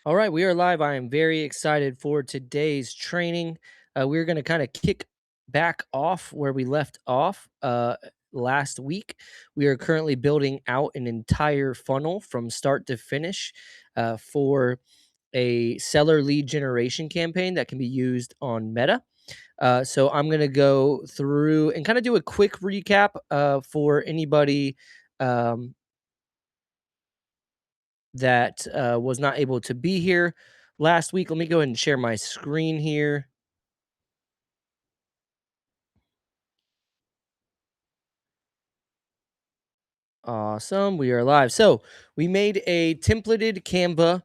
All right, we are live. I am very excited for today's training. We're going to kind of kick back off where we left off last week. We are currently building out an entire funnel from start to finish for a seller lead generation campaign that can be used on Meta. So I'm going to go through and kind of do a quick recap for anybody. Um, that was not able to be here last week. Let me go ahead and share my screen here. Awesome. We are live. So we made a templated Canva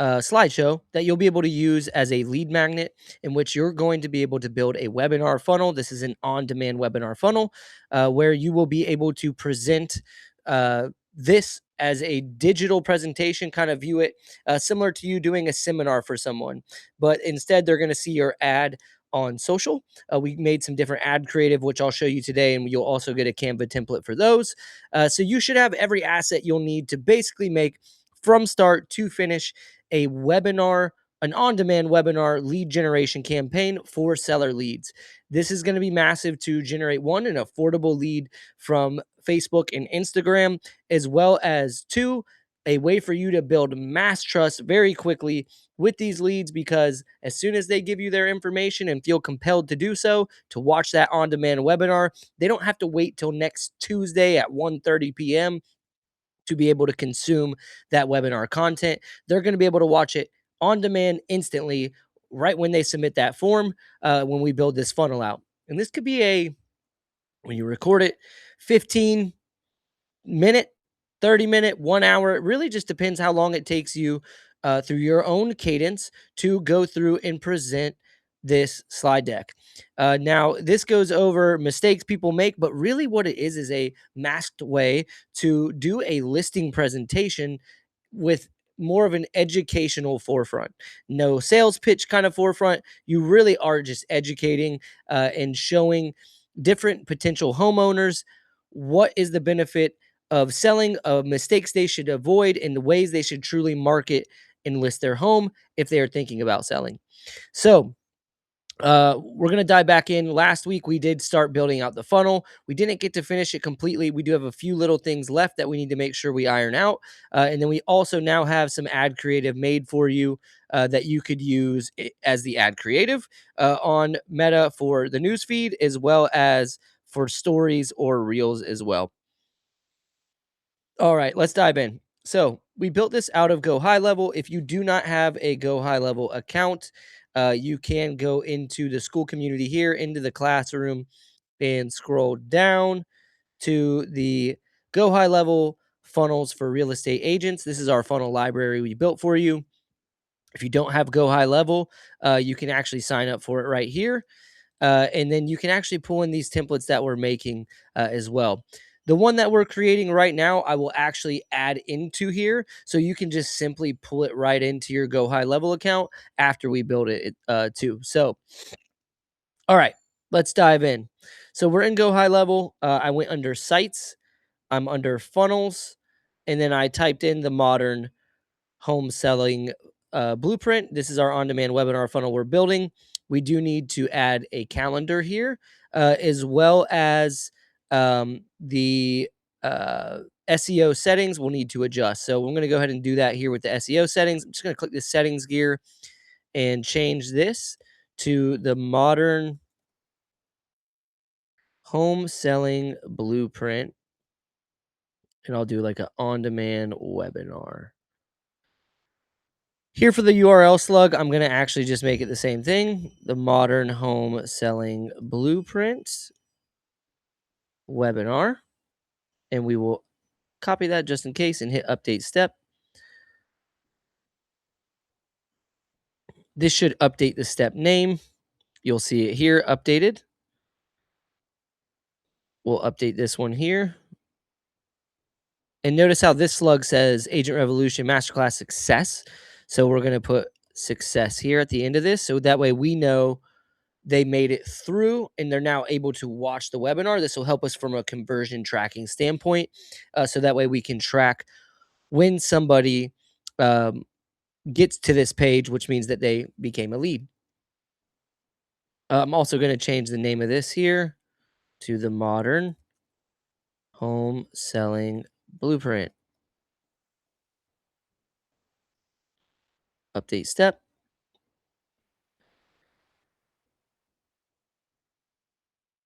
slideshow that you'll be able to use as a lead magnet, in which you're going to be able to build a webinar funnel. This is an on demand webinar funnel where you will be able to present this as a digital presentation, kind of view it similar to you doing a seminar for someone. But instead, they're going to see your ad on social. We made some different ad creative, which I'll show you today, and you'll also get a Canva template for those. So you should have every asset you'll need to basically make from start to finish a webinar, an on demand webinar lead generation campaign for seller leads. This is going to be massive to generate one, an affordable lead from Facebook and Instagram, as well as two, a way for you to build mass trust very quickly with these leads, because as soon as they give you their information and feel compelled to do so, to watch that on demand webinar, they don't have to wait till next Tuesday at 1:30 p.m. to be able to consume that webinar content. They're going to be able to watch it on demand instantly right when they submit that form when we build this funnel out. And this could be when you record it, 15-minute, 30-minute, 1 hour. It really just depends how long it takes you through your own cadence to go through and present this slide deck. Now, this goes over mistakes people make, but really what it is a masked way to do a listing presentation with more of an educational forefront. No sales pitch kind of forefront. You really are just educating and showing different potential homeowners what is the benefit of selling, mistakes they should avoid, and the ways they should truly market and list their home if they are thinking about selling. So, we're going to dive back in. Last week, we did start building out the funnel. We didn't get to finish it completely. We do have a few little things left that we need to make sure we iron out. And then we also now have some ad creative made for you that you could use as the ad creative on Meta for the news feed, as well as for stories or reels as well. All right, let's dive in. So we built this out of Go High Level. If you do not have a Go High Level account, you can go into the Skool community here, into the classroom, and scroll down to the Go High Level funnels for real estate agents. This is our funnel library we built for you. If you don't have Go High Level, you can actually sign up for it right here. And then you can actually pull in these templates that we're making as well. The one that we're creating right now, I will actually add into here. So you can just simply pull it right into your Go High Level account after we build it too. So, all right, let's dive in. So we're in Go High Level. I went under sites, I'm under funnels, and then I typed in the modern home selling blueprint. This is our on demand webinar funnel we're building. We do need to add a calendar here, as well as the SEO settings we'll need to adjust. So I'm going to go ahead and do that here with the SEO settings. I'm just going to click the settings gear and change this to the modern home selling blueprint. And I'll do like an on demand webinar. Here for the URL slug, I'm going to actually just make it the same thing. The modern home selling blueprint webinar. And we will copy that just in case and hit update step. This should update the step name. You'll see it here updated. We'll update this one here. And notice how this slug says Agent Revolution Masterclass Success. So we're going to put success here at the end of this. So that way we know they made it through and they're now able to watch the webinar. This will help us from a conversion tracking standpoint. So that way we can track when somebody gets to this page, which means that they became a lead. I'm also going to change the name of this here to the Modern Home Selling Blueprint. Update step.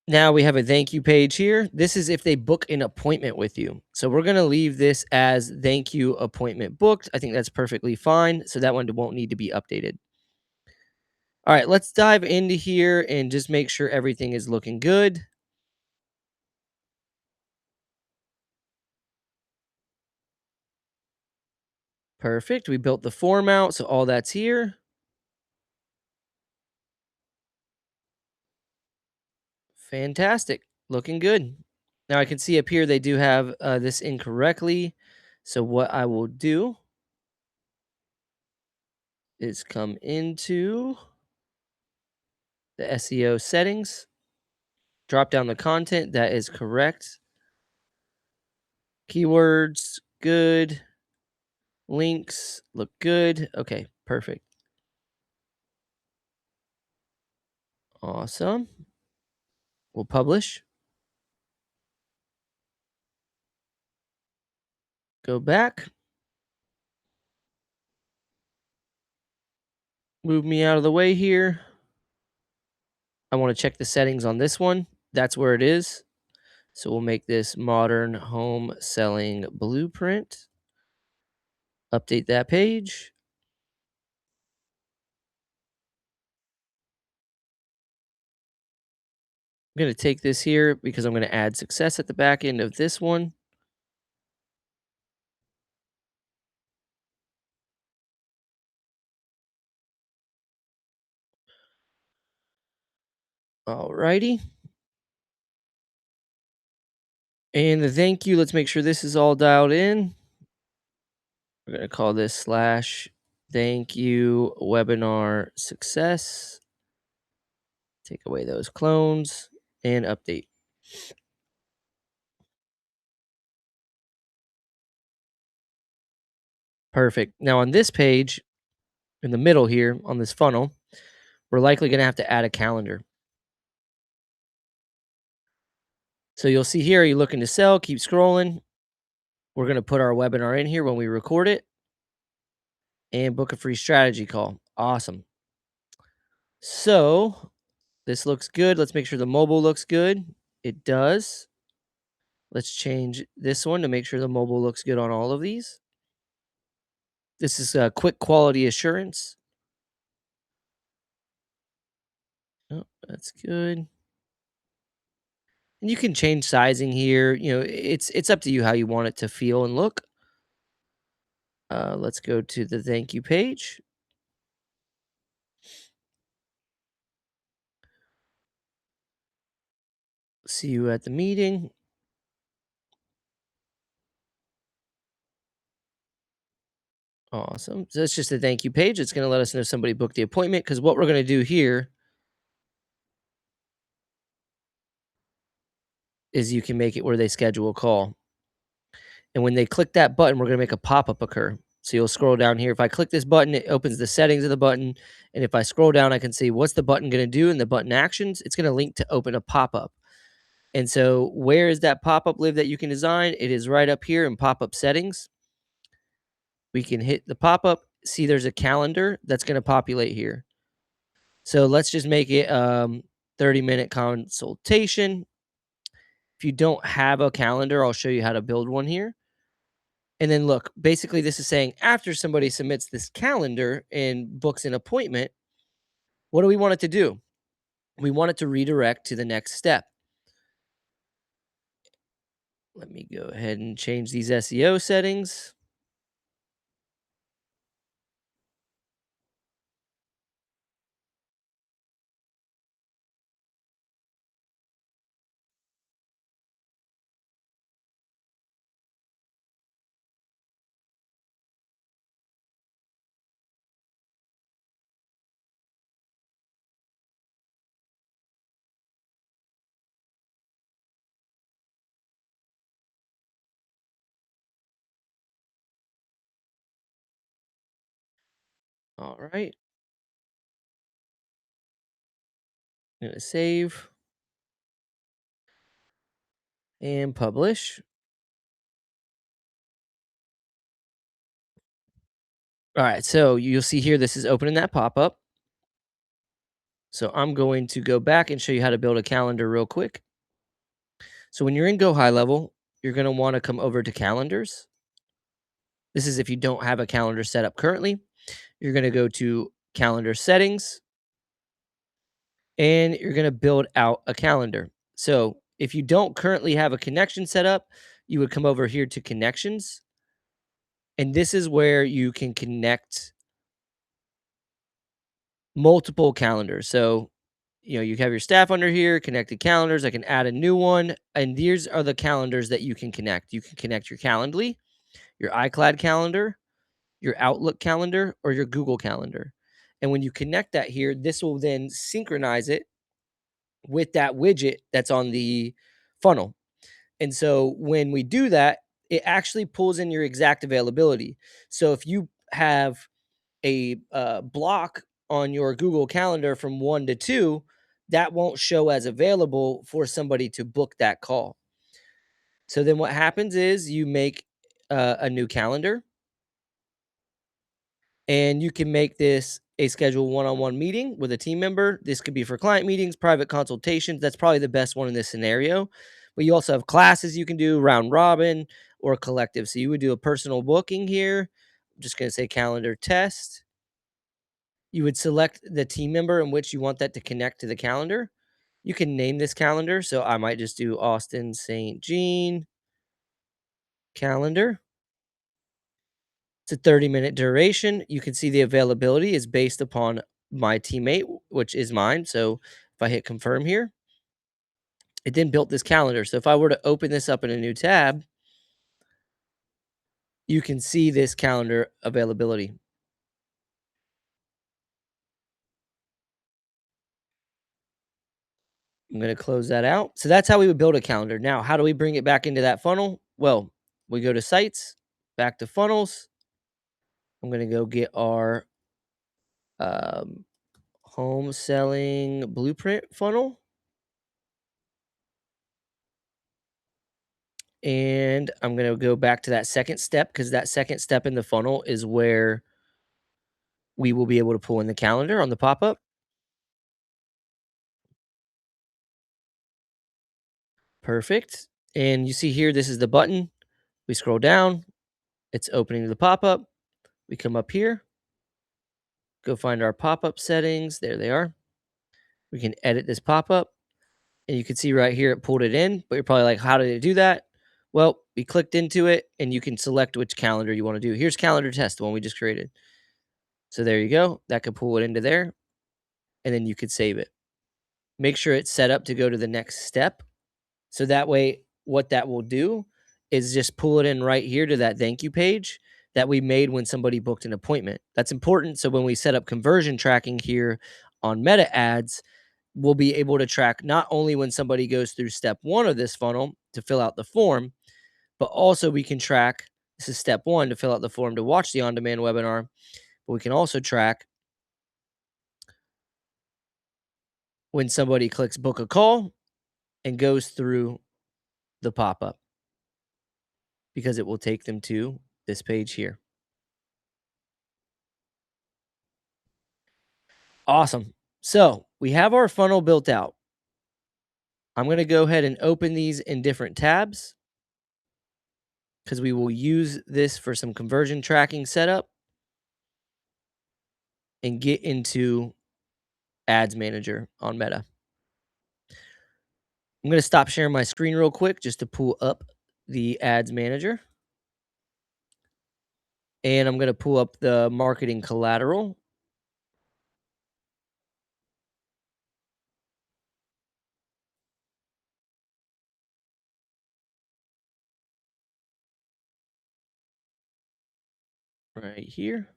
Now we have a thank you page here. This is if they book an appointment with you. So we're going to leave this as thank you appointment booked. I think that's perfectly fine. So that one won't need to be updated. All right, let's dive into here and just make sure everything is looking good. Perfect. We built the form out. So all that's here. Fantastic. Looking good. Now I can see up here they do have this incorrectly. So what I will do is come into the SEO settings, drop down the content. That is correct. Keywords, good. Links, look good. Okay, perfect. Awesome. We'll publish. Go back. Move me out of the way here. I want to check the settings on this one. That's where it is. So we'll make this Modern Home Selling Blueprint. Update that page. I'm going to take this here because I'm going to add success at the back end of this one. Alrighty. And the thank you, let's make sure this is all dialed in. We're going to call this slash thank you webinar success. Take away those clones and update. Perfect. Now on this page, in the middle here on this funnel, we're likely going to have to add a calendar. So you'll see here, are you looking to sell? Keep scrolling. We're going to put our webinar in here when we record it and book a free strategy call. Awesome. So this looks good. Let's make sure the mobile looks good. It does. Let's change this one to make sure the mobile looks good on all of these. This is a quick quality assurance. Oh, that's good. And you can change sizing here. You know, it's up to you how you want it to feel and look. Let's go to the thank you page. See you at the meeting. Awesome. So it's just a thank you page. It's going to let us know somebody booked the appointment because what we're going to do here is you can make it where they schedule a call. And when they click that button, we're going to make a pop up occur. So you'll scroll down here. If I click this button, it opens the settings of the button. And if I scroll down, I can see what's the button going to do in the button actions. It's going to link to open a pop up. And so where is that pop up live that you can design? It is right up here in pop up settings. We can hit the pop up. See, there's a calendar that's going to populate here. So let's just make it 30-minute consultation. If you don't have a calendar, I'll show you how to build one here. And then look, basically this is saying after somebody submits this calendar and books an appointment, what do we want it to do? We want it to redirect to the next step. Let me go ahead and change these SEO settings. All right. I'm gonna save and publish. All right. So you'll see here, this is opening that pop up. So I'm going to go back and show you how to build a calendar real quick. So when you're in Go High Level, you're going to want to come over to calendars. This is if you don't have a calendar set up currently. You're going to go to calendar settings and you're going to build out a calendar. So if you don't currently have a connection set up, you would come over here to connections. And this is where you can connect multiple calendars. So, you have your staff under here, connected calendars. I can add a new one. And these are the calendars that you can connect. You can connect your Calendly, your iCloud calendar, your Outlook calendar, or your Google calendar. And when you connect that here, this will then synchronize it with that widget that's on the funnel. And so when we do that, it actually pulls in your exact availability. So if you have a block on your Google Calendar from 1 to 2, that won't show as available for somebody to book that call. So then what happens is you make a new calendar and you can make this a scheduled one-on-one meeting with a team member. This could be for client meetings, private consultations. That's probably the best one in this scenario. But you also have classes you can do, round robin or collective. So you would do a personal booking here. I'm just going to say calendar test. You would select the team member in which you want that to connect to the calendar. You can name this calendar. So I might just do Austin St. Jean calendar. It's a 30-minute duration. You can see the availability is based upon my teammate, which is mine. So if I hit confirm here, it then built this calendar. So if I were to open this up in a new tab, you can see this calendar availability. I'm going to close that out. So that's how we would build a calendar. Now, how do we bring it back into that funnel? Well, we go to sites, back to funnels. I'm going to go get our um, home selling blueprint funnel. And I'm going to go back to that second step because that second step in the funnel is where we will be able to pull in the calendar on the pop up. Perfect. And you see here, this is the button. We scroll down, it's opening the pop up. We come up here, go find our pop up settings. There they are. We can edit this pop up. And you can see right here, it pulled it in. But you're probably like, how did it do that? Well, we clicked into it and you can select which calendar you want to do. Here's calendar test, the one we just created. So there you go. That could pull it into there. And then you could save it. Make sure it's set up to go to the next step. So that way, what that will do is just pull it in right here to that thank you page that we made when somebody booked an appointment. That's important. So when we set up conversion tracking here on meta ads, we'll be able to track not only when somebody goes through step one of this funnel to fill out the form, but also we can track this is step one to fill out the form to watch the on demand webinar. But we can also track when somebody clicks book a call and goes through the pop up because it will take them to this page here. Awesome. So we have our funnel built out. I'm going to go ahead and open these in different tabs because we will use this for some conversion tracking setup and get into Ads Manager on Meta. I'm going to stop sharing my screen real quick just to pull up the Ads Manager. And I'm going to pull up the marketing collateral. Right here.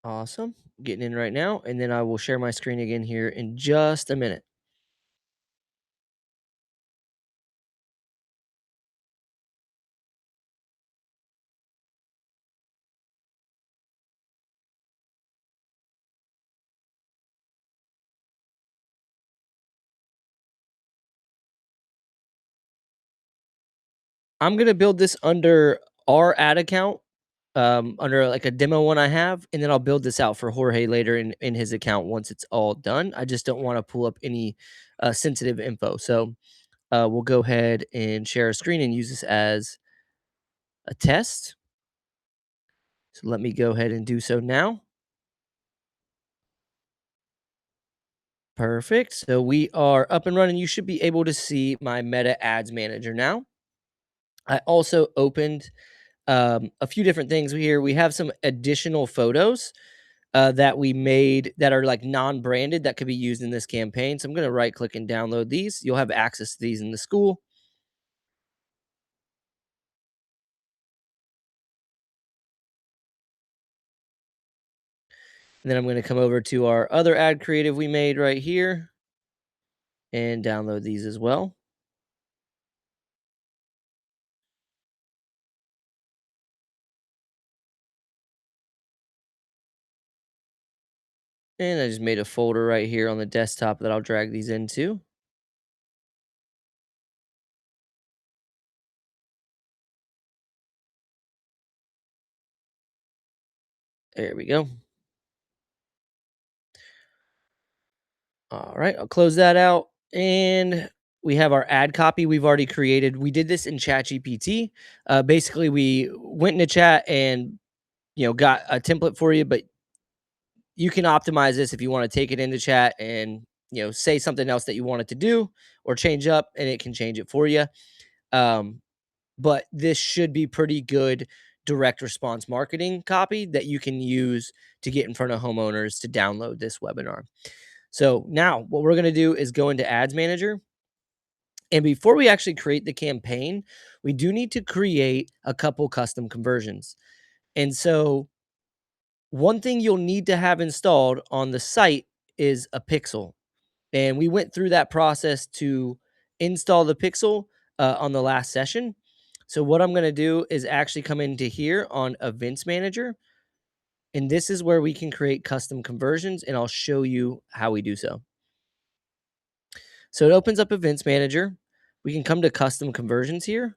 Awesome. Getting in right now. And then I will share my screen again here in just a minute. I'm gonna build this under our ad account, under like a demo one I have, and then I'll build this out for Jorge later in his account once it's all done. I just don't want to pull up any sensitive info. So we'll go ahead and share a screen and use this as a test. So let me go ahead and do so now. Perfect. So we are up and running. You should be able to see my Meta Ads Manager now. I also opened a few different things here. We have some additional photos that we made that are like non-branded that could be used in this campaign. So I'm going to right click and download these. You'll have access to these in the Skool. And then I'm going to come over to our other ad creative we made right here and download these as well. And I just made a folder right here on the desktop that I'll drag these into. There we go. All right, I'll close that out. And we have our ad copy we've already created. We did this in ChatGPT. Basically, we went into chat and got a template for you, but you can optimize this if you want to take it into chat and say something else that you want it to do or change up, and it can change it for you. Um, but this should be pretty good direct response marketing copy that you can use to get in front of homeowners to download this webinar. So now what we're going to do is go into Ads Manager. And before we actually create the campaign, we do need to create a couple custom conversions. And so one thing you'll need to have installed on the site is a pixel. And we went through that process to install the pixel on the last session. So what I'm going to do is actually come into here on Events Manager. And this is where we can create custom conversions. And I'll show you how we do so. So it opens up Events Manager. We can come to custom conversions here.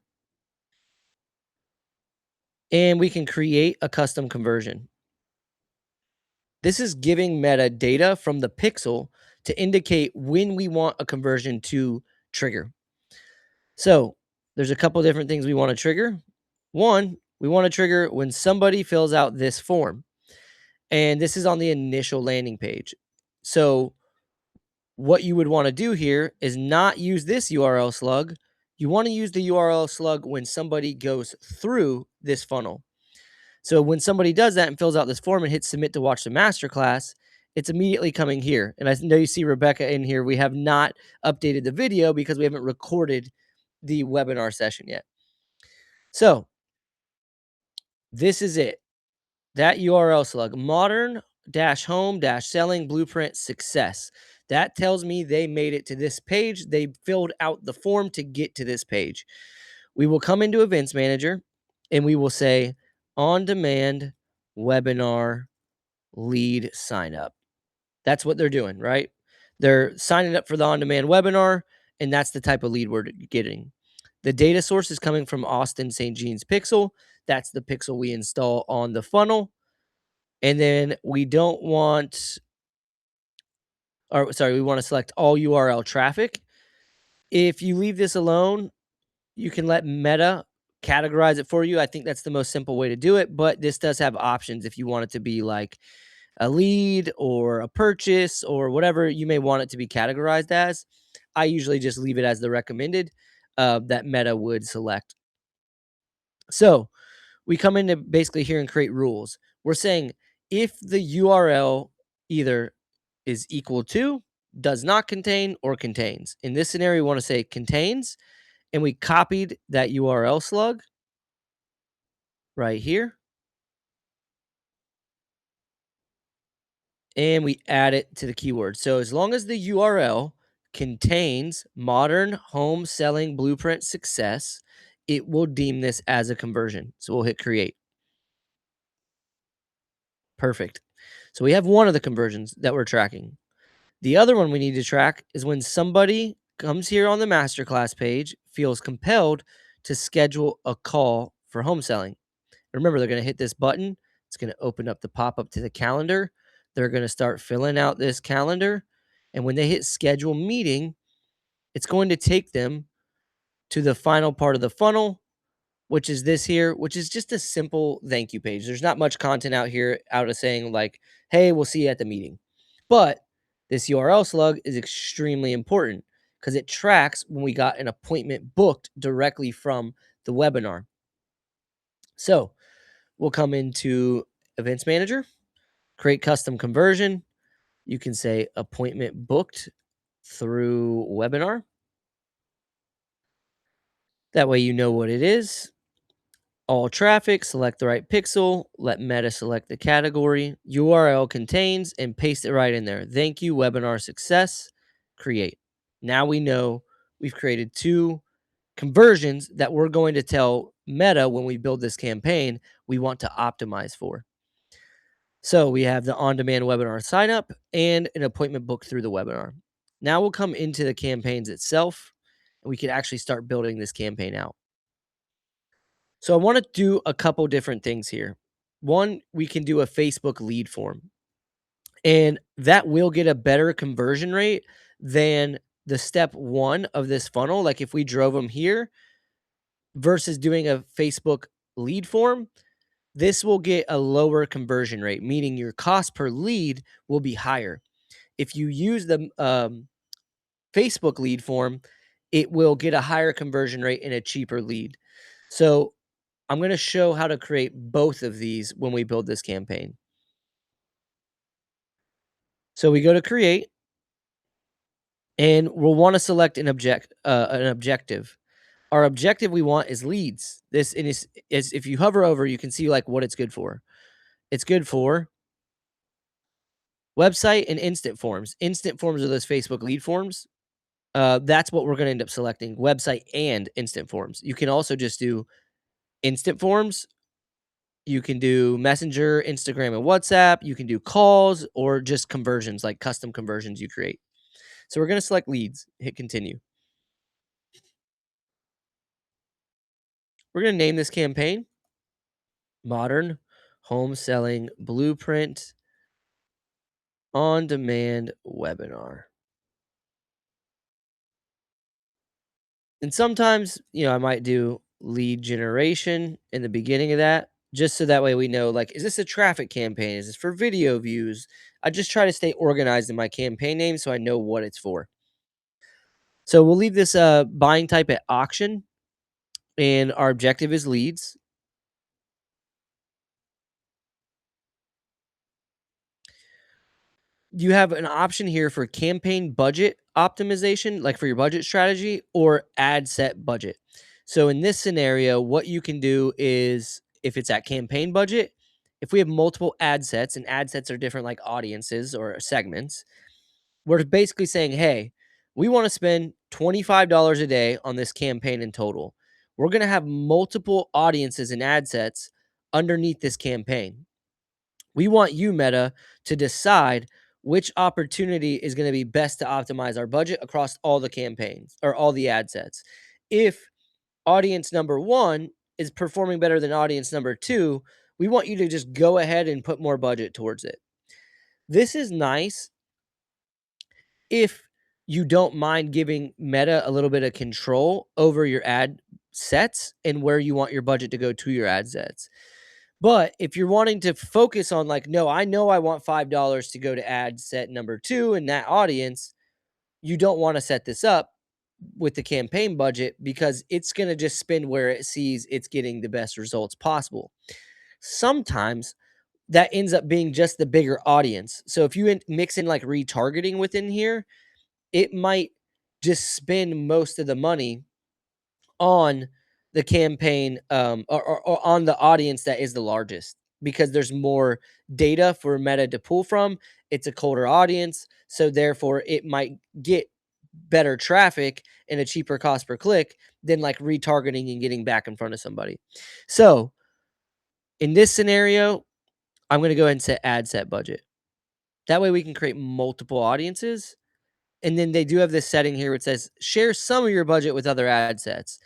And we can create a custom conversion. This is giving Meta data from the pixel to indicate when we want a conversion to trigger. So there's a couple different things we want to trigger. One, we want to trigger when somebody fills out this form. And this is on the initial landing page. So what you would want to do here is not use this URL slug. You want to use the URL slug when somebody goes through this funnel. So when somebody does that and fills out this form and hits submit to watch the masterclass, it's immediately coming here. And I know you see Rebecca in here. We have not updated the video because we haven't recorded the webinar session yet. So this is it. That URL slug, modern-home-selling blueprint success. That tells me they made it to this page. They filled out the form to get to this page. We will come into Events Manager and we will say on-demand webinar lead sign up. That's what they're doing, right? They're signing up for the on-demand webinar, and that's the type of lead we're getting. The data source is coming from Austin St. Jean's Pixel. That's the pixel we install on the funnel. And then we don't want, or sorry, we want to select all URL traffic. If you leave this alone, you can let Meta categorize it for you. I think that's the most simple way to do it, but this does have options if you want it to be like a lead or a purchase or whatever you may want it to be categorized as. I usually just leave it as the recommended that Meta would select. So we come into basically here and create rules. We're saying if the URL either is equal to, does not contain, or contains. In this scenario, we want to say contains, and we copied that URL slug right here. And we add it to the keyword. So as long as the URL contains modern home selling blueprint success, it will deem this as a conversion. So we'll hit create. Perfect. So we have one of the conversions that we're tracking. The other one we need to track is when somebody comes here on the masterclass page, feels compelled to schedule a call for home selling. Remember, they're going to hit this button. It's going to open up the pop up to the calendar. They're going to start filling out this calendar. And when they hit schedule meeting, it's going to take them to the final part of the funnel, which is this here, which is just a simple thank you page. There's not much content out here out of saying like, hey, we'll see you at the meeting. But this URL slug is extremely important because it tracks when we got an appointment booked directly from the webinar. So we'll come into Events Manager, create custom conversion. You can say appointment booked through webinar. That way you know what it is. All traffic, select the right pixel, let Meta select the category, URL contains, and paste it right in there. Thank you, webinar success, create. Now we know we've created 2 conversions that we're going to tell Meta when we build this campaign we want to optimize for. So we have the on-demand webinar sign up and an appointment booked through the webinar. Now we'll come into the campaigns itself and we can actually start building this campaign out. So I want to do a couple different things here. One, we can do a Facebook lead form, and that will get a better conversion rate than the step 1 of this funnel. Like if we drove them here versus doing a Facebook lead form, this will get a lower conversion rate, meaning your cost per lead will be higher. If you use the Facebook lead form, it will get a higher conversion rate and a cheaper lead. So I'm going to show how to create both of these when we build this campaign. So we go to create, and we'll want to select an objective. Our objective we want is leads. This is if you hover over, you can see like what it's good for. It's good for website and instant forms. Instant forms are those Facebook lead forms. That's what we're going to end up selecting: website and instant forms. You can also just do instant forms. You can do Messenger, Instagram, and WhatsApp. You can do calls or just conversions, like custom conversions you create. So we're going to select leads, hit continue. We're going to name this campaign Modern Home Selling Blueprint On Demand Webinar. And sometimes, I might do lead generation in the beginning of that, just so that way we know, like, is this a traffic campaign? Is this for video views? I just try to stay organized in my campaign name so I know what it's for. So we'll leave this buying type at auction, and our objective is leads. You have an option here for campaign budget optimization, like for your budget strategy, or ad set budget. So in this scenario, what you can do is if it's at campaign budget, if we have multiple ad sets, and ad sets are different like audiences or segments, we're basically saying, hey, we want to spend $25 a day on this campaign in total. We're going to have multiple audiences and ad sets underneath this campaign. We want you, Meta, to decide which opportunity is going to be best to optimize our budget across all the campaigns or all the ad sets. If audience number 1 is performing better than audience number 2, we want you to just go ahead and put more budget towards it. This is nice if you don't mind giving Meta a little bit of control over your ad sets and where you want your budget to go to your ad sets. But if you're wanting to focus on like, no, I know I want $5 to go to ad set number 2 in that audience, you don't want to set this up with the campaign budget because it's going to just spend where it sees it's getting the best results possible. Sometimes that ends up being just the bigger audience. So if you mix in like retargeting within here, it might just spend most of the money on the campaign or on the audience that is the largest because there's more data for Meta to pull from. It's a colder audience, so therefore it might get better traffic and a cheaper cost per click than like retargeting and getting back in front of somebody. So in this scenario, I'm going to go ahead and set ad set budget. That way we can create multiple audiences. And then they do have this setting here which says share some of your budget with other ad sets.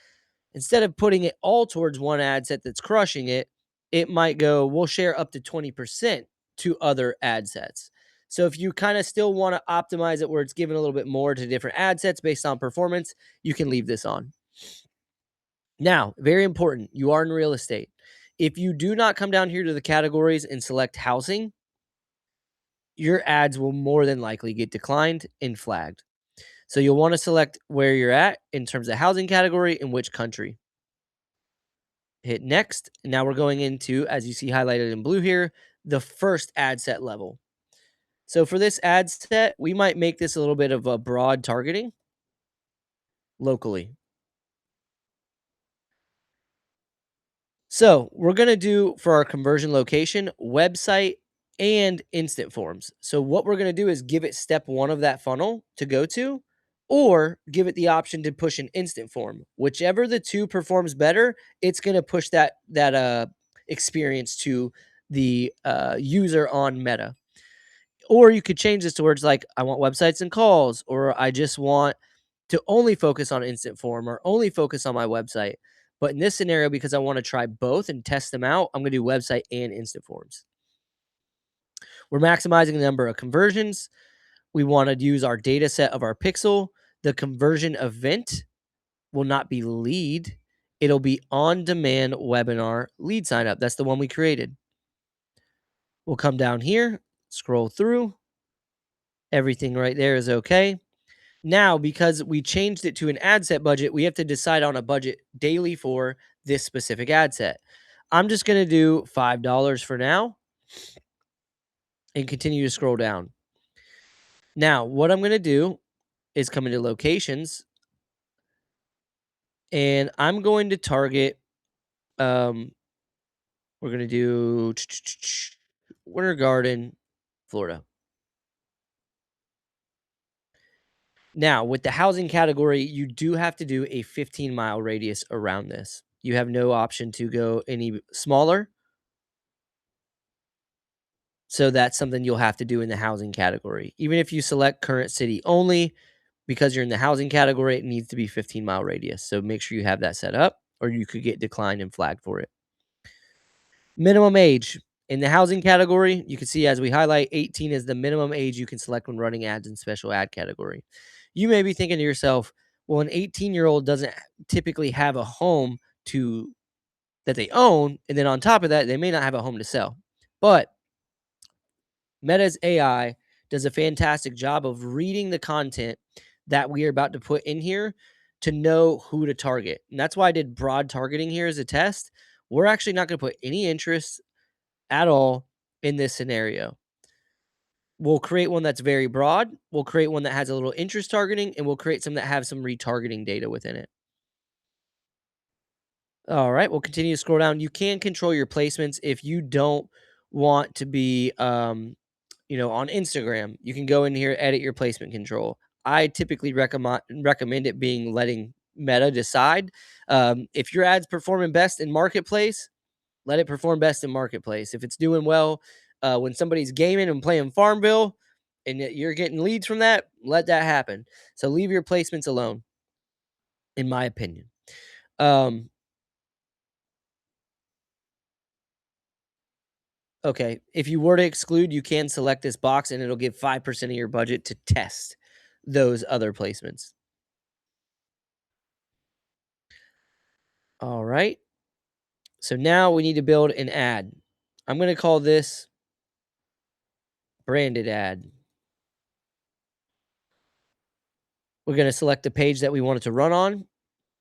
Instead of putting it all towards one ad set that's crushing it, it might go, we'll share up to 20% to other ad sets. So if you kind of still want to optimize it where it's giving a little bit more to different ad sets based on performance, you can leave this on. Now, very important, you are in real estate. If you do not come down here to the categories and select housing, your ads will more than likely get declined and flagged. So you'll want to select where you're at in terms of housing category and which country. Hit next. Now we're going into, as you see highlighted in blue here, the first ad set level. So for this ad set, we might make this a little bit of a broad targeting locally. So we're going to do for our conversion location, website, and instant forms. So what we're going to do is give it step one of that funnel to go to, or give it the option to push an instant form. Whichever the two performs better, it's going to push that experience to the user on Meta. Or you could change this to words like, I want websites and calls, or I just want to only focus on instant form or only focus on my website. But in this scenario, because I want to try both and test them out, I'm going to do website and instant forms. We're maximizing the number of conversions. We want to use our data set of our pixel. The conversion event will not be lead. It'll be on-demand webinar lead sign up. That's the one we created. We'll come down here, scroll through. Everything right there is okay. Now, because we changed it to an ad set budget, we have to decide on a budget daily for this specific ad set. I'm just going to do $5 for now and continue to scroll down. Now, what I'm going to do is come into locations and I'm going to target, we're going to do Winter Garden, Florida. Now, with the housing category, you do have to do a 15-mile radius around this. You have no option to go any smaller. So that's something you'll have to do in the housing category. Even if you select current city only, because you're in the housing category, it needs to be 15-mile radius. So make sure you have that set up, or you could get declined and flagged for it. Minimum age. In the housing category, you can see as we highlight, 18 is the minimum age you can select when running ads in special ad category. You may be thinking to yourself, well, an 18-year-old doesn't typically have a home that they own, and then on top of that, they may not have a home to sell. But Meta's AI does a fantastic job of reading the content that we are about to put in here to know who to target. And that's why I did broad targeting here as a test. We're actually not going to put any interest at all in this scenario. We'll create one that's very broad. We'll create one that has a little interest targeting, and we'll create some that have some retargeting data within it. All right, we'll continue to scroll down. You can control your placements if you don't want to be on Instagram. You can go in here, edit your placement control. I typically recommend it being letting Meta decide. If your ad's performing best in Marketplace, let it perform best in Marketplace. If it's doing well when somebody's gaming and playing Farmville and you're getting leads from that, let that happen. So leave your placements alone, in my opinion. Okay, if you were to exclude, you can select this box and it'll give 5% of your budget to test those other placements. All right. So now we need to build an ad. I'm going to call this branded ad. We're going to select the page that we want it to run on.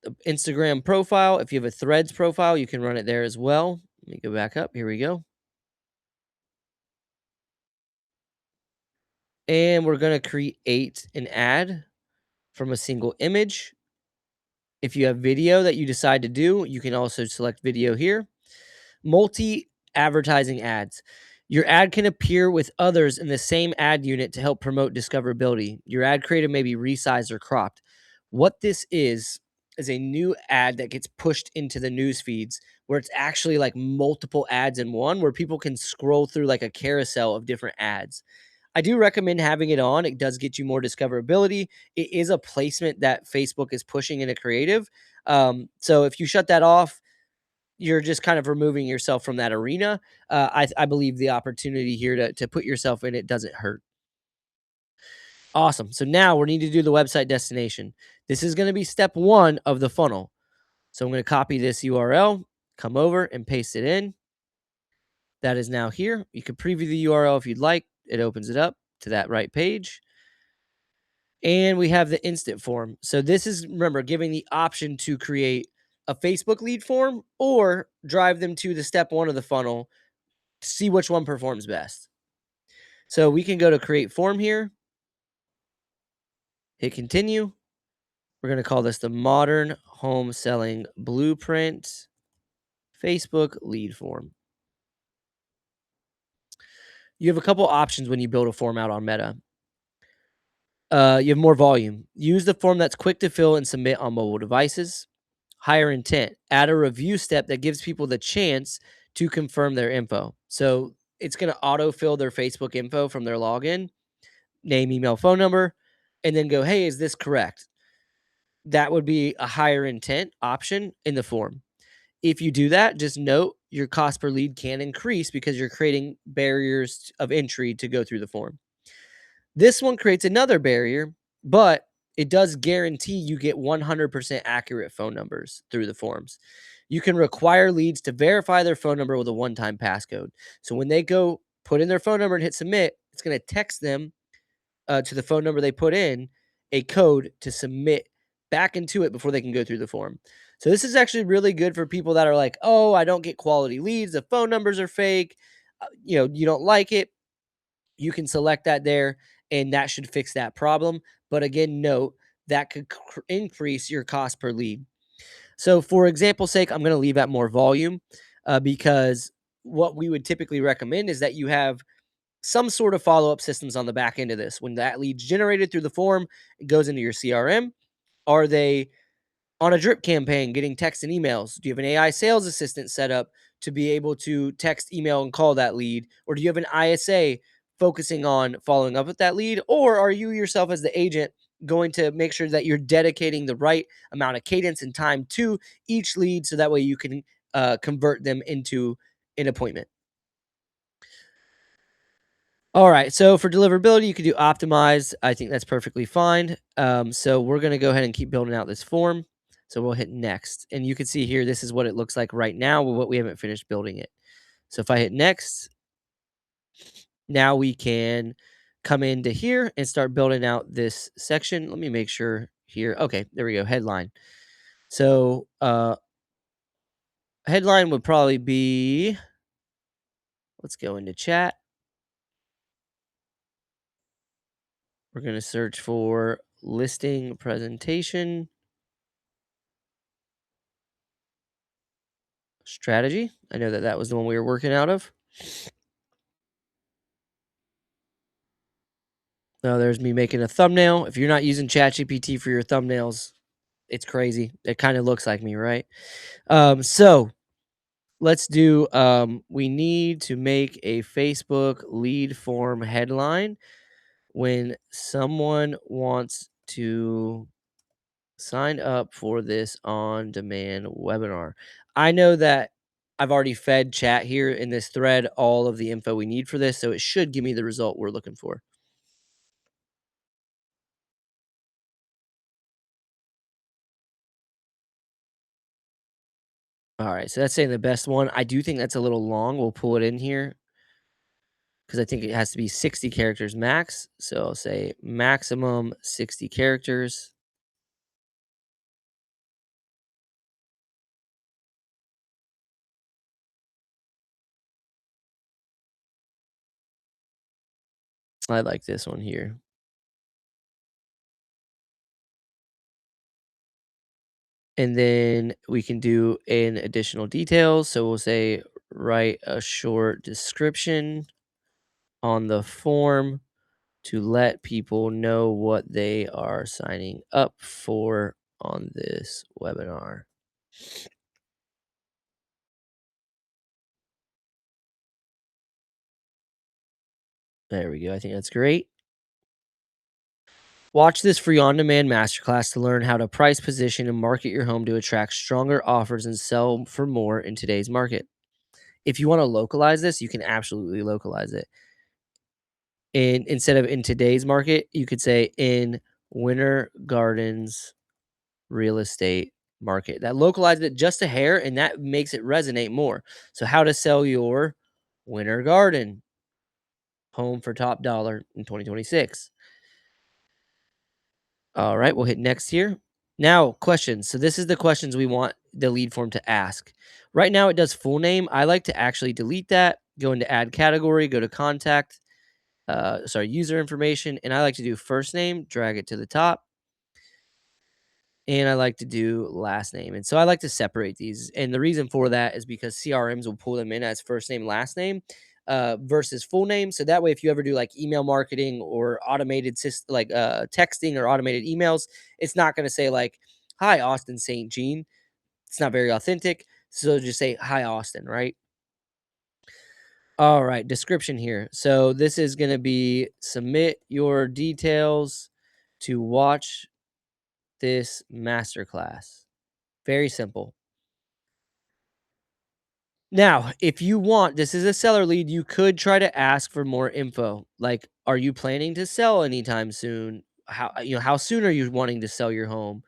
The Instagram profile. If you have a Threads profile, you can run it there as well. Let me go back up. Here we go. And we're going to create an ad from a single image. If you have video that you decide to do, you can also select video here. Multi-advertising ads. Your ad can appear with others in the same ad unit to help promote discoverability. Your ad creative may be resized or cropped. What this is a new ad that gets pushed into the news feeds where it's actually like multiple ads in one, where people can scroll through like a carousel of different ads. I do recommend having it on. It does get you more discoverability. It is a placement that Facebook is pushing in a creative. So if you shut that off, you're just kind of removing yourself from that arena. I believe the opportunity here to put yourself in it doesn't hurt. Awesome. So now we need to do the website destination. This is going to be step one of the funnel. So I'm going to copy this URL, come over and paste it in. That is now here. You can preview the URL if you'd like. It opens it up to that right page. And we have the instant form. So this is, remember, giving the option to create a Facebook lead form or drive them to the step one of the funnel to see which one performs best. So we can go to create form here, hit continue. We're going to call this the Modern Home Selling Blueprint Facebook lead form. You have a couple options when you build a form out on Meta. You have more volume. Use the form that's quick to fill and submit on mobile devices. Higher intent. Add a review step that gives people the chance to confirm their info. So it's going to autofill their Facebook info from their login, name, email, phone number, and then go, hey, is this correct? That would be a higher intent option in the form. If you do that, just note your cost per lead can increase because you're creating barriers of entry to go through the form. This one creates another barrier, but it does guarantee you get 100% accurate phone numbers through the forms. You can require leads to verify their phone number with a one-time passcode. So when they go put in their phone number and hit submit, it's going to text them to the phone number they put in a code to submit back into it before they can go through the form. So this is actually really good for people that are like, oh, I don't get quality leads. The phone numbers are fake. You don't like it. You can select that there, and that should fix that problem. But again, note that could increase your cost per lead. So for example's sake, I'm going to leave at more volume because what we would typically recommend is that you have some sort of follow-up systems on the back end of this. When that lead's generated through the form, it goes into your CRM. Are they on a drip campaign getting texts and emails? Do you have an AI sales assistant set up to be able to text, email, and call that lead? Or do you have an ISA focusing on following up with that lead? Or are you yourself as the agent going to make sure that you're dedicating the right amount of cadence and time to each lead so that way you can convert them into an appointment? All right. So for deliverability, you could do optimize. I think that's perfectly fine. So we're going to go ahead and keep building out this form. So we'll hit next. And you can see here, this is what it looks like right now, but we haven't finished building it. So if I hit next, now we can come into here and start building out this section. Let me make sure here. Okay, there we go. Headline. So headline would probably be, let's go into chat. We're going to search for listing presentation strategy. I know that was the one we were working out of. Oh, there's me making a thumbnail. If you're not using ChatGPT for your thumbnails, it's crazy. It kind of looks like me, right? So let's do, we need to make a Facebook lead form headline when someone wants to sign up for this on-demand webinar. I know that I've already fed chat here in this thread all of the info we need for this, so it should give me the result we're looking for. All right, so that's saying the best one. I do think that's a little long. We'll pull it in here because I think it has to be 60 characters max. So I'll say maximum 60 characters. I like this one here. And then we can do an additional details. So we'll say write a short description on the form to let people know what they are signing up for on this webinar. There we go. I think that's great. Watch this free on demand masterclass to learn how to price, position, and market your home to attract stronger offers and sell for more in today's market. If you want to localize this, you can absolutely localize it. And instead of in today's market, you could say in Winter Gardens real estate market. That localized it just a hair and that makes it resonate more. So, how to sell your winter garden home for top dollar in 2026. All right, we'll hit next here. Now, questions. So, this is the questions we want the lead form to ask. Right now, it does full name. I like to actually delete that, go into add category, go to contact, user information, and I like to do first name, drag it to the top, and I like to do last name. And so I like to separate these. And the reason for that is because CRMs will pull them in as first name, last name versus full name. So that way, if you ever do like email marketing or automated texting or automated emails, it's not going to say like, hi, Austin St. Jean. It's not very authentic. So just say, hi, Austin, right? All right, description here. So this is going to be submit your details to watch this masterclass. Very simple. Now, if you want, this is a seller lead, you could try to ask for more info. Like, are you planning to sell anytime soon? How soon are you wanting to sell your home?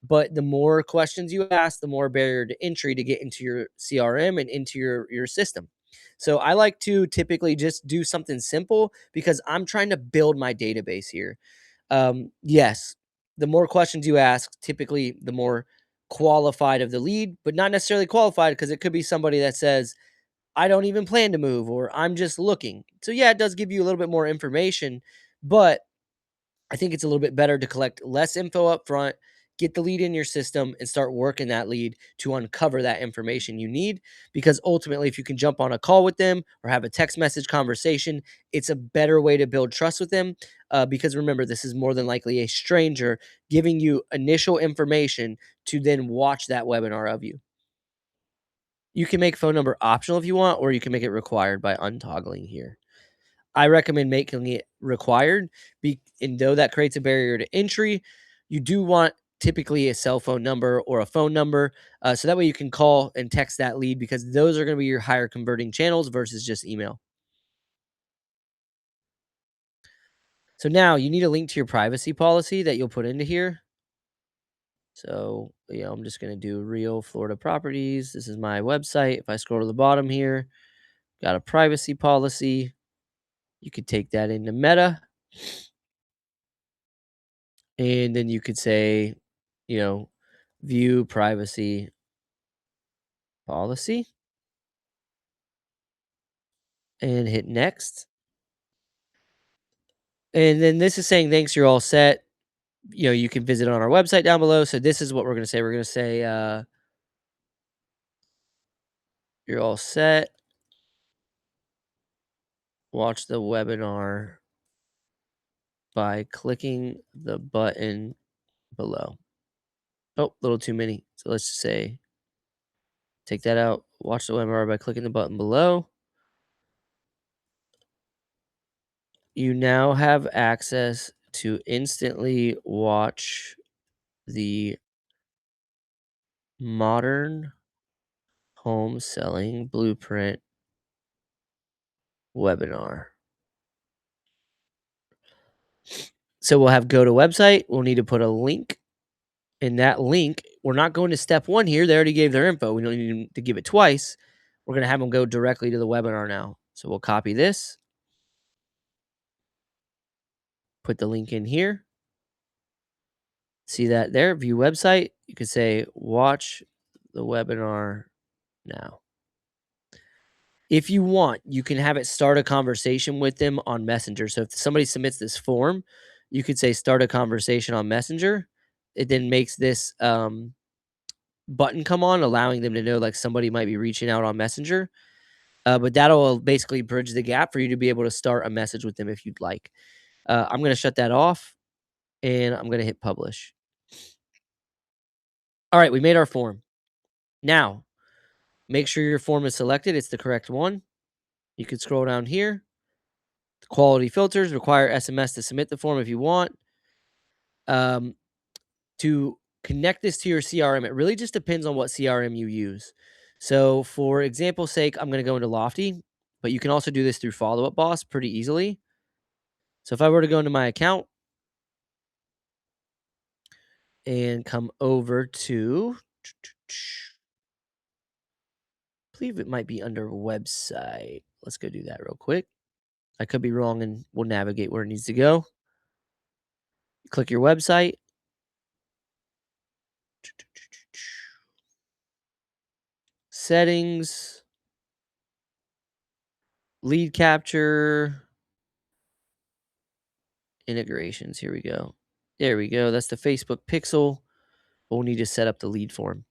But the more questions you ask, the more barrier to entry to get into your CRM and into your system. So I like to typically just do something simple because I'm trying to build my database here. Yes, the more questions you ask, typically the more qualified of the lead, but not necessarily qualified because it could be somebody that says, I don't even plan to move or I'm just looking. So, yeah, it does give you a little bit more information, but I think it's a little bit better to collect less info up front, get the lead in your system, and start working that lead to uncover that information you need. Because ultimately, if you can jump on a call with them or have a text message conversation, it's a better way to build trust with them. Because remember, this is more than likely a stranger giving you initial information to then watch that webinar of you. You can make phone number optional if you want, or you can make it required by untoggling here. I recommend making it required, and though that creates a barrier to entry, you do want typically a cell phone number or a phone number, so that way you can call and text that lead because those are going to be your higher converting channels versus just email. So now you need a link to your privacy policy that you'll put into here. So I'm just going to do Real Florida Properties. This is my website. If I scroll to the bottom here, got a privacy policy. You could take that into Meta. And then you could say, you know, view privacy policy and hit next. And then this is saying, thanks, you're all set. You can visit on our website down below. So this is what we're going to say. We're going to say, you're all set. Watch the webinar by clicking the button below. Oh, a little too many. So let's just say, take that out. Watch the webinar by clicking the button below. You now have access to instantly watch the Modern Home Selling Blueprint webinar. So we'll have go to website. We'll need to put a link. In that link, we're not going to step one here. They already gave their info. We don't need to give it twice. We're going to have them go directly to the webinar now. So we'll copy this, put the link in here. See that there? View website. You could say watch the webinar now. If you want, you can have it start a conversation with them on Messenger. So if somebody submits this form, you could say start a conversation on Messenger. It then makes this button come on, allowing them to know like somebody might be reaching out on Messenger. But that'll basically bridge the gap for you to be able to start a message with them if you'd like. I'm going to shut that off and I'm going to hit publish. All right, we made our form. Now, make sure your form is selected. It's the correct one. You can scroll down here. Quality filters require SMS to submit the form if you want. Um, to connect this to your CRM, it really just depends on what CRM you use. So, for example's sake, I'm going to go into Lofty, but you can also do this through Follow Up Boss pretty easily. So, if I were to go into my account and come over to, I believe it might be under website. Let's go do that real quick. I could be wrong and we'll navigate where it needs to go. Click your website. Settings, lead capture, integrations. Here we go. There we go. That's the Facebook pixel. We'll need to set up the lead form.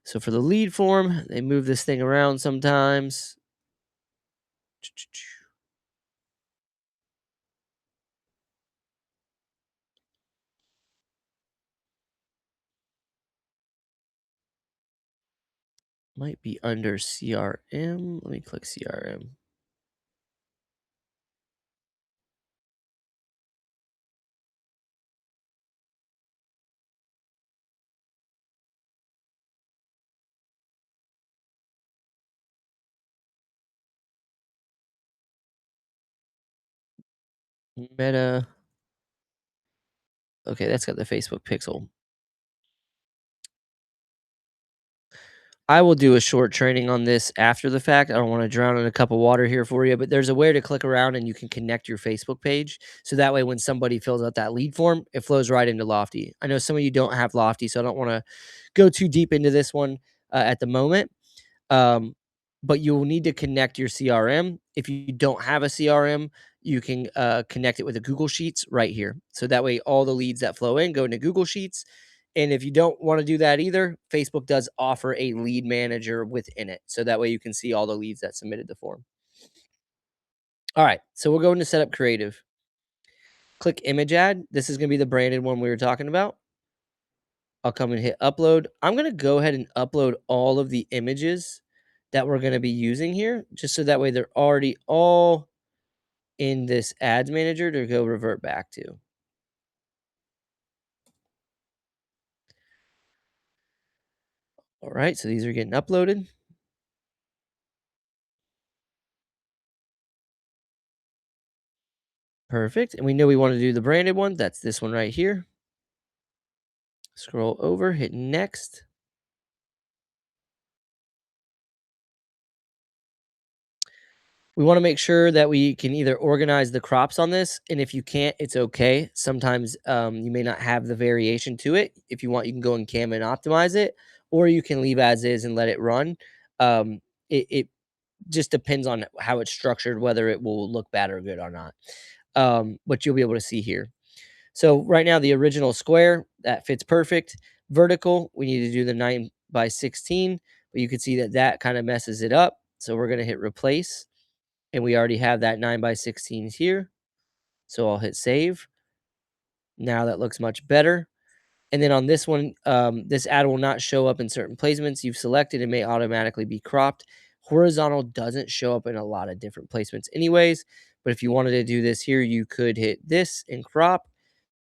So for the lead form, they move this thing around sometimes. Might be under CRM. Let me click CRM. Meta. Okay, that's got the Facebook pixel. I will do a short training on this after the fact. I don't want to drown in a cup of water here for you, but there's a way to click around and you can connect your Facebook page. So that way, when somebody fills out that lead form, it flows right into Lofty. I know some of you don't have Lofty, so I don't want to go too deep into this one at the moment. Um, but you will need to connect your CRM. If you don't have a CRM, you can connect it with a Google Sheets right here. So that way, all the leads that flow in go into Google Sheets. And if you don't want to do that either, Facebook does offer a lead manager within it. So that way you can see all the leads that submitted the form. All right. So we're going to set up creative. Click image add. This is going to be the branded one we were talking about. I'll come and hit upload. I'm going to go ahead and upload all of the images that we're going to be using here, just so that way they're already all in this ads manager to go revert back to. All right. So these are getting uploaded. Perfect. And we know we want to do the branded one. That's this one right here. Scroll over, hit next. We want to make sure that we can either organize the crops on this, and if you can't, it's okay. Sometimes you may not have the variation to it. If you want, you can go in Canva and optimize it, or you can leave as is and let it run. It just depends on how it's structured, whether it will look bad or good or not. But you'll be able to see here. So right now, the original square, that fits perfect. Vertical, we need to do the 9 by 16, but you can see that that kind of messes it up. So we're going to hit replace, and we already have that 9 by 16s here. So I'll hit save. Now that looks much better. And then on this one, this ad will not show up in certain placements you've selected. It may automatically be cropped. Horizontal doesn't show up in a lot of different placements anyways. But if you wanted to do this here, you could hit this and crop,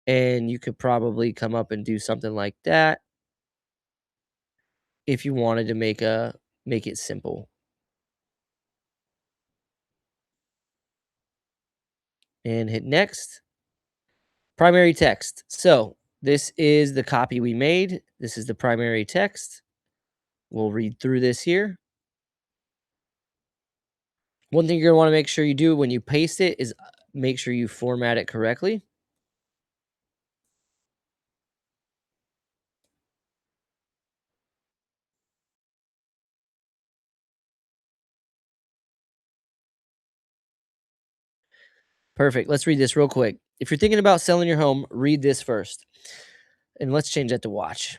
and you could probably come up and do something like that if you wanted to make it simple. And hit next. Primary text. So this is the copy we made. This is the primary text. We'll read through this here. One thing you're going to want to make sure you do when you paste it is make sure you format it correctly. Perfect. Let's read this real quick. If you're thinking about selling your home, read this first. And let's change that to watch.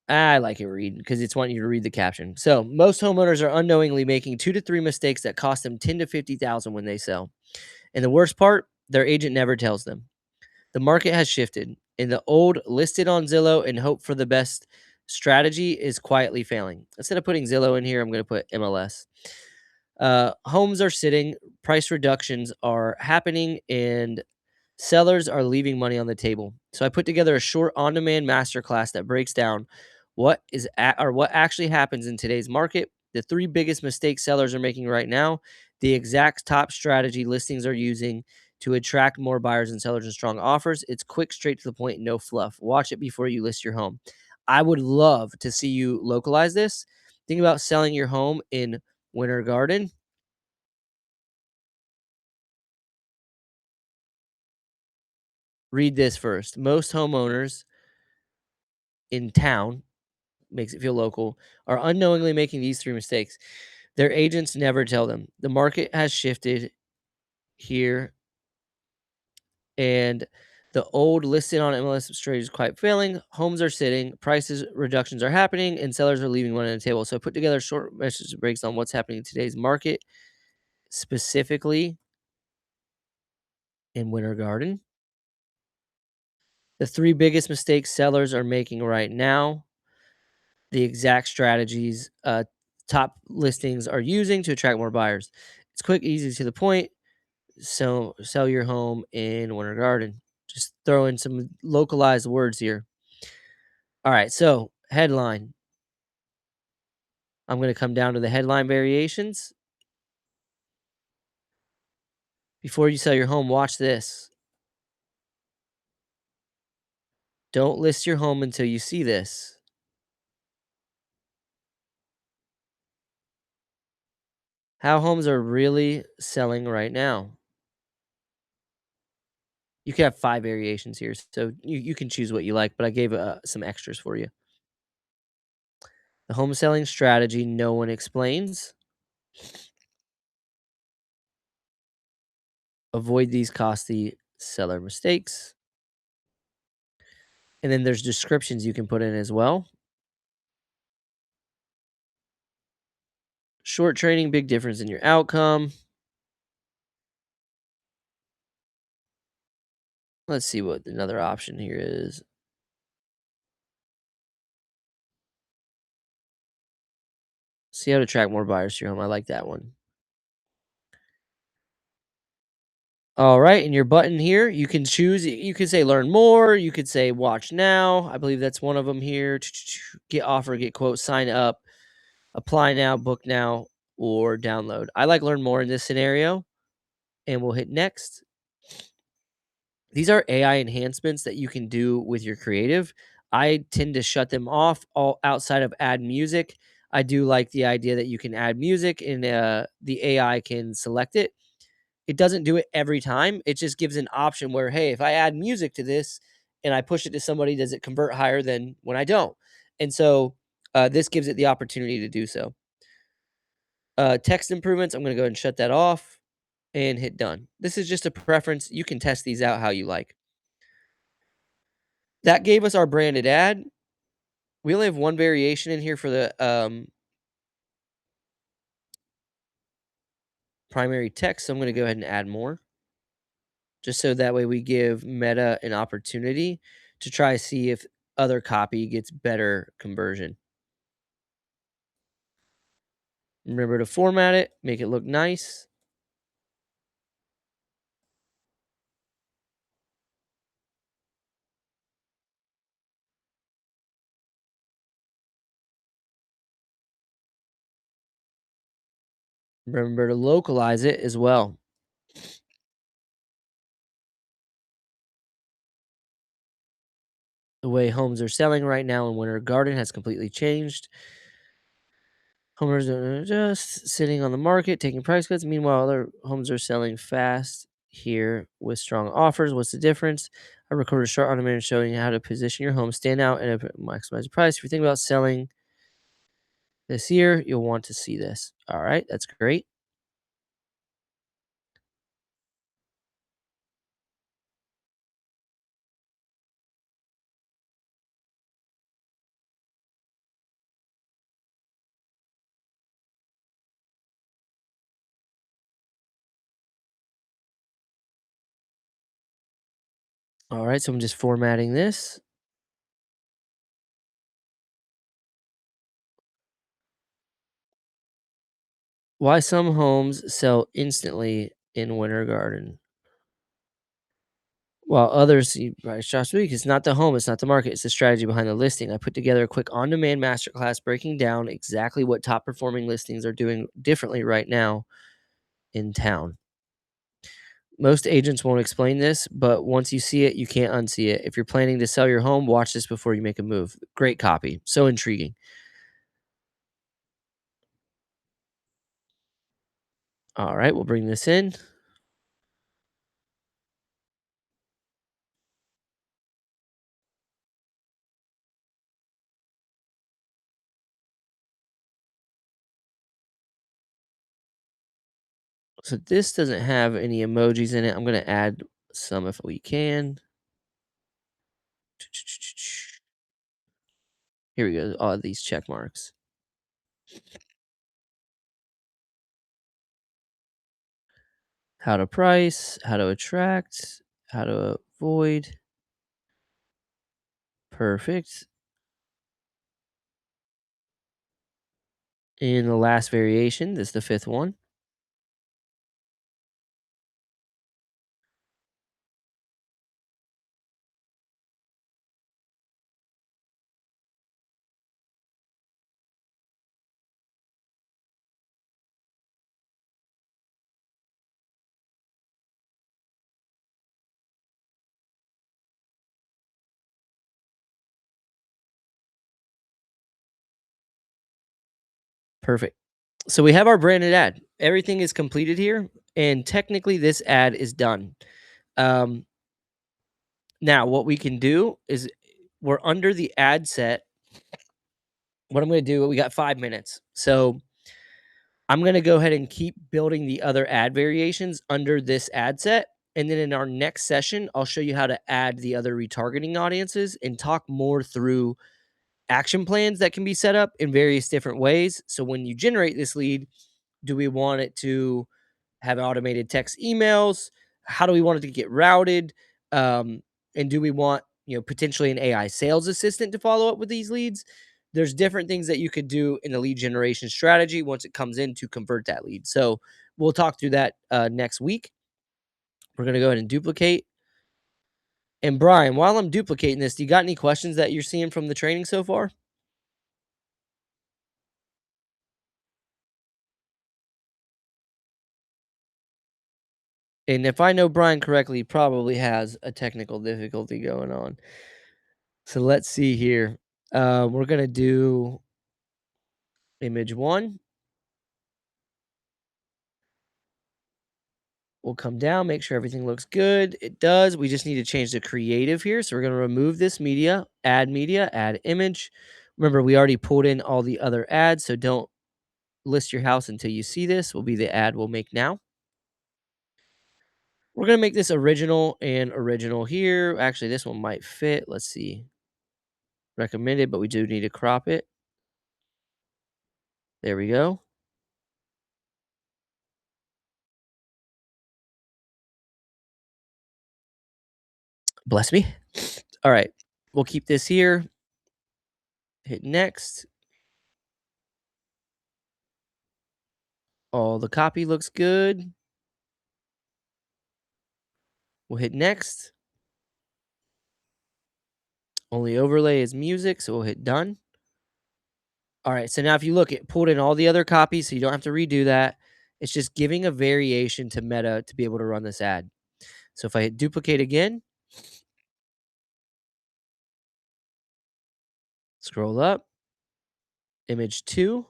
I like it read because it's wanting you to read the caption. So most homeowners are unknowingly making 2 to 3 mistakes that cost them 10 to 50,000 when they sell. And the worst part, their agent never tells them. The market has shifted, and the old listed on Zillow and hope for the best strategy is quietly failing. Instead of putting Zillow in here, I'm going to put MLS. Homes are sitting, price reductions are happening, and sellers are leaving money on the table. So I put together a short on-demand masterclass that breaks down what actually happens in today's market, the three biggest mistakes sellers are making right now, the exact top strategy listings are using to attract more buyers and sellers and strong offers. It's quick, straight to the point, no fluff. Watch it before you list your home. I would love to see you localize this. Think about selling your home in Winter Garden. Read this first. Most homeowners in town, makes it feel local, are unknowingly making these three mistakes. Their agents never tell them. The market has shifted here, and the old listed on MLS strategy is quite failing. Homes are sitting, prices reductions are happening, and sellers are leaving money on the table. So I put together a short message that breaks down what's happening in today's market, specifically in Winter Garden. The three biggest mistakes sellers are making right now, the exact strategies top listings are using to attract more buyers. It's quick, easy, to the point. So sell your home in Winter Garden. Just throw in some localized words here. All right, so headline. I'm going to come down to the headline variations. Before you sell your home, watch this. Don't list your home until you see this. How homes are really selling right now. You can have 5 variations here, so you can choose what you like, but I gave some extras for you. The home selling strategy no one explains. Avoid these costly seller mistakes. And then there's descriptions you can put in as well. Short training, big difference in your outcome. Let's see what another option here is. See how to attract more buyers to your home. I like that one. All right, and your button here, you can choose. You could say learn more. You could say watch now. I believe that's one of them here. Get offer, get quote, sign up, apply now, book now, or download. I like learn more in this scenario, and we'll hit next. These are AI enhancements that you can do with your creative. I tend to shut them off all outside of add music. I do like the idea that you can add music and the AI can select it. It doesn't do it every time. It just gives an option where, hey, if I add music to this and I push it to somebody, does it convert higher than when I don't? And so this gives it the opportunity to do so. Text improvements, I'm going to go ahead and shut that off and hit done. This is just a preference. You can test these out how you like. That gave us our branded ad. We only have one variation in here for the primary text, so I'm going to go ahead and add more, just so that way we give Meta an opportunity to try to see if other copy gets better conversion. Remember to format it, make it look nice. Remember to localize it as well. The way homes are selling right now in Winter Garden has completely changed. Homeowners are just sitting on the market, taking price cuts. Meanwhile, other homes are selling fast here with strong offers. What's the difference? I recorded a short automated showing you how to position your home, stand out, and maximize the price. If you think about selling this year, you'll want to see this. All right, that's great. All right, so I'm just formatting this. Why some homes sell instantly in Winter Garden, while others see price drops weak. It's not the home, it's not the market, it's the strategy behind the listing. I put together a quick on-demand masterclass breaking down exactly what top performing listings are doing differently right now in town. Most agents won't explain this, but once you see it, you can't unsee it. If you're planning to sell your home, watch this before you make a move. Great copy. So intriguing. All right, we'll bring this in. So this doesn't have any emojis in it. I'm going to add some if we can. Here we go. All these check marks. How to price, how to attract, how to avoid. Perfect. In the last variation, this is the fifth one. Perfect. So we have our branded ad. Everything is completed here, and technically this ad is done. Um, Now what we can do is we're under the ad set. What I'm going to do, we got 5 minutes. So I'm going to go ahead and keep building the other ad variations under this ad set. And then in our next session, I'll show you how to add the other retargeting audiences and talk more through action plans that can be set up in various different ways. So when you generate this lead, do we want it to have automated text emails? How do we want it to get routed? And do we want, potentially an AI sales assistant to follow up with these leads? There's different things that you could do in the lead generation strategy once it comes in to convert that lead. So we'll talk through that next week. We're going to go ahead and duplicate. And Brian, while I'm duplicating this, do you got any questions that you're seeing from the training so far? And if I know Brian correctly, he probably has a technical difficulty going on. So let's see here. We're going to do image one. We'll come down, make sure everything looks good. It does. We just need to change the creative here. So we're going to remove this media, add image. Remember, we already pulled in all the other ads, so don't list your house until you see this. Will be the ad we'll make now. We're going to make this original and original here. Actually, this one might fit. Let's see. Recommended, but we do need to crop it. There we go. Bless me. All right. We'll keep this here. Hit next. All the copy looks good. We'll hit next. Only overlay is music, so we'll hit done. All right, so now if you look, it pulled in all the other copies, so you don't have to redo that. It's just giving a variation to Meta to be able to run this ad. So if I hit duplicate again, scroll up, image 2,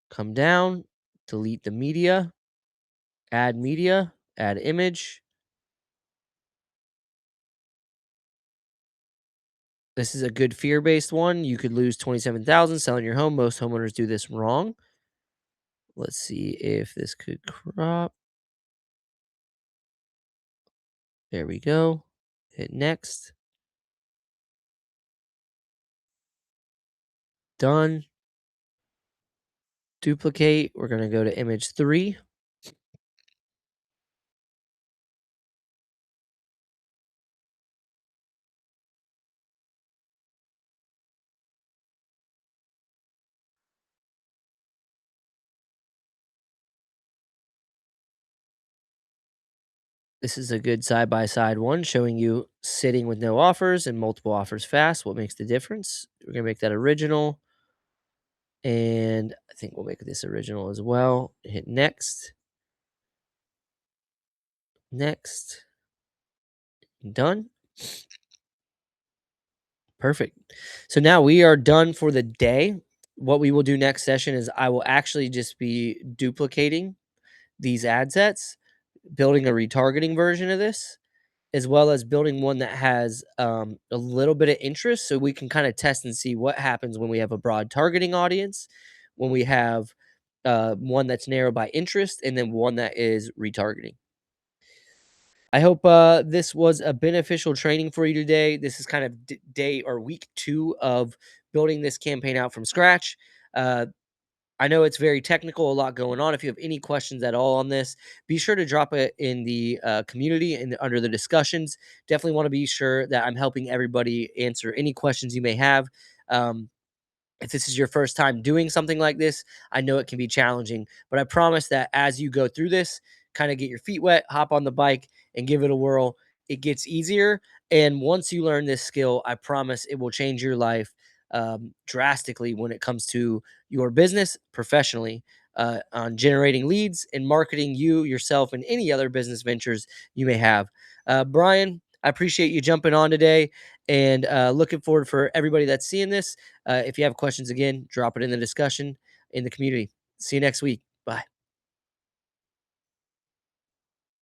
come down, delete the media, add image. This is a good fear-based one. You could lose 27,000 selling your home. Most homeowners do this wrong. Let's see if this could crop. There we go. Hit next. Done. Duplicate. We're going to go to image 3. This is a good side by side one showing you sitting with no offers and multiple offers fast. What makes the difference? We're going to make that original. And I think we'll make this original as well. Hit next, next, done. Perfect. So now we are done for the day. What we will do next session is I will actually just be duplicating these ad sets, building a retargeting version of this, as well as building one that has a little bit of interest so we can kind of test and see what happens when we have a broad targeting audience, when we have one that's narrow by interest, and then one that is retargeting. I hope this was a beneficial training for you today. This is kind of day or week 2 of building this campaign out from scratch. Uh, I know it's very technical, a lot going on. If you have any questions at all on this, be sure to drop it in the community and under the discussions. Definitely want to be sure that I'm helping everybody answer any questions you may have. Um, if this is your first time doing something like this, I know it can be challenging, but I promise that as you go through this, kind of get your feet wet, hop on the bike, and give it a whirl. It gets easier. And once you learn this skill, I promise it will change your life drastically when it comes to your business professionally, on generating leads and marketing you, yourself, and any other business ventures you may have. Brian, I appreciate you jumping on today and looking forward for everybody that's seeing this. If you have questions, again, drop it in the discussion in the community. See you next week. Bye.